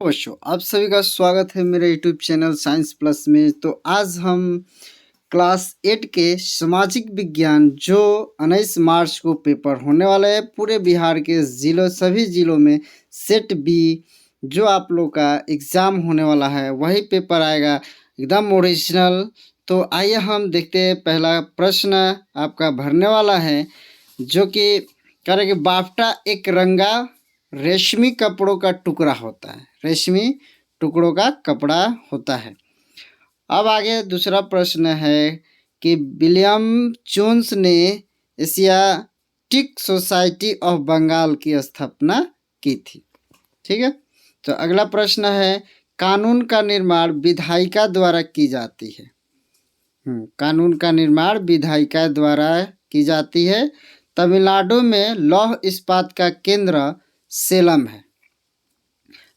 नमस्कार, आप सभी का स्वागत है मेरे यूट्यूब चैनल साइंस प्लस में। तो आज हम क्लास 8 के सामाजिक विज्ञान जो 19 मार्च को पेपर होने वाला है पूरे बिहार के सभी जिलों में सेट बी जो आप लोग का एग्ज़ाम होने वाला है वही पेपर आएगा एकदम ओरिजिनल। तो आइए हम देखते हैं, पहला प्रश्न आपका भरने वाला है जो कि कह रहे कि बाफ्टा एक रंगा रेशमी कपड़ों का टुकड़ा होता है। रेशमी टुकड़ों का कपड़ा होता है। अब आगे दूसरा प्रश्न है कि विलियम जोन्स ने एशियाटिक सोसाइटी ऑफ बंगाल की स्थापना की थी। ठीक है, तो अगला प्रश्न है कानून का निर्माण विधायिका द्वारा की जाती है। कानून का निर्माण विधायिका द्वारा की जाती है। तमिलनाडु में लौह इस्पात का केंद्र सेलम है।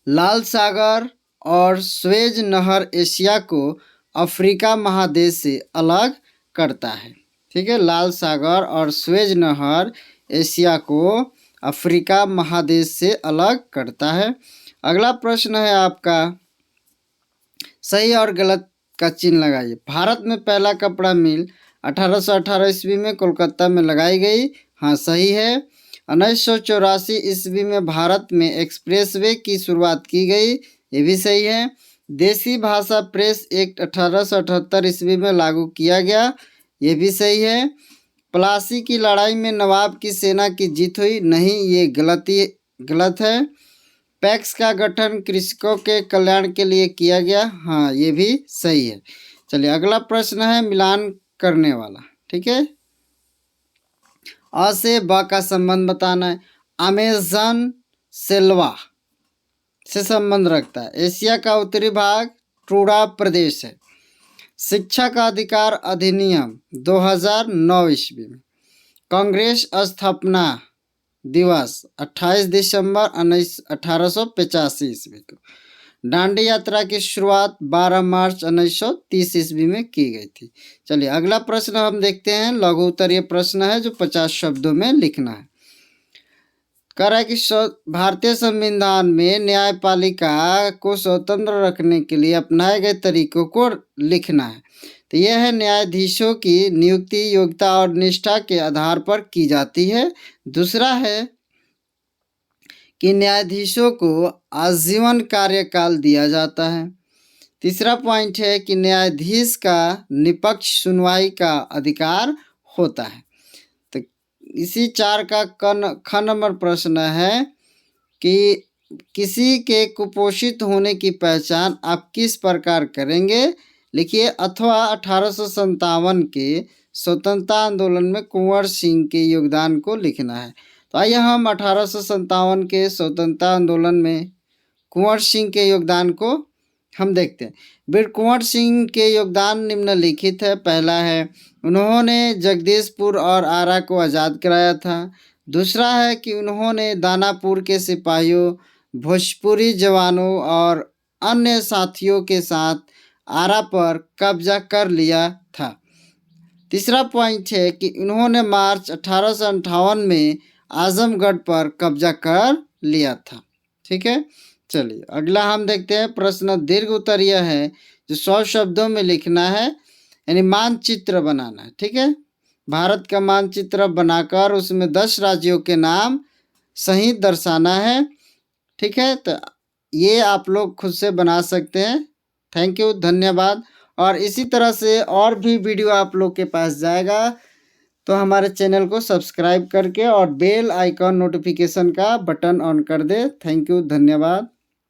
लाल सागर और स्वेज नहर एशिया को अफ्रीका महादेश से अलग करता है। ठीक है, लाल सागर और स्वेज नहर एशिया को अफ्रीका महादेश से अलग करता है। अगला प्रश्न है आपका, सही और गलत का चिन्ह लगाइए। भारत में पहला कपड़ा मिल 1818 ईस्वी में कोलकाता में लगाई गई। हाँ, सही है। 1984 ईस्वी में भारत में एक्सप्रेसवे की शुरुआत की गई। ये भी सही है। देसी भाषा प्रेस एक्ट 1878 ईस्वी में लागू किया गया। ये भी सही है। प्लासी की लड़ाई में नवाब की सेना की जीत हुई। नहीं, ये गलत है। पैक्स का गठन कृषकों के कल्याण के लिए किया गया। हाँ, ये भी सही है। चलिए अगला प्रश्न है मिलान करने वाला। ठीक है, अ से ब का संबंध बताना है। अमेज़न सेल्वा से संबंध रखता है। एशिया का उत्तरी भाग टूडा प्रदेश है। शिक्षा का अधिकार अधिनियम 2009 ईस्वी में। कांग्रेस स्थापना दिवस 28 दिसंबर 1885 ईस्वी को। दांडी यात्रा की शुरुआत 12 मार्च 1930 ईस्वी में की गई थी। चलिए अगला प्रश्न हम देखते हैं। लघु उत्तरीय प्रश्न है जो 50 शब्दों में लिखना है। कह रहा है कि भारतीय संविधान में न्यायपालिका को स्वतंत्र रखने के लिए अपनाए गए तरीकों को लिखना है। तो यह है न्यायाधीशों की नियुक्ति योग्यता और निष्ठा के आधार पर की जाती है। दूसरा है कि न्यायाधीशों को आजीवन कार्यकाल दिया जाता है। तीसरा पॉइंट है कि न्यायाधीश का निष्पक्ष सुनवाई का अधिकार होता है। तो इसी 4 का ख नंबर प्रश्न है कि किसी के कुपोषित होने की पहचान आप किस प्रकार करेंगे? लिखिए। अथवा 1857 के स्वतंत्रता आंदोलन में कुंवर सिंह के योगदान को लिखना है। तो आइए हम 1857 के स्वतंत्रता आंदोलन में कुंवर सिंह के योगदान को हम देखते हैं। वीर कुंवर सिंह के योगदान निम्नलिखित है। पहला है उन्होंने जगदीशपुर और आरा को आज़ाद कराया था। दूसरा है कि उन्होंने दानापुर के सिपाहियों, भोजपुरी जवानों और अन्य साथियों के साथ आरा पर कब्जा कर लिया था। तीसरा पॉइंट है कि उन्होंने मार्च 1858 में आजमगढ़ पर कब्जा कर लिया था। ठीक है, चलिए अगला हम देखते हैं। प्रश्न दीर्घ उत्तरीय है जो 100 शब्दों में लिखना है, यानी मानचित्र बनाना है। ठीक है, भारत का मानचित्र बनाकर उसमें 10 राज्यों के नाम सही दर्शाना है। ठीक है, तो ये आप लोग खुद से बना सकते हैं। थैंक यू, धन्यवाद। और इसी तरह से और भी वीडियो आप लोग के पास जाएगा, तो हमारे चैनल को सब्सक्राइब करके और बेल आइकॉन नोटिफिकेशन का बटन ऑन कर दे। थैंक यू, धन्यवाद।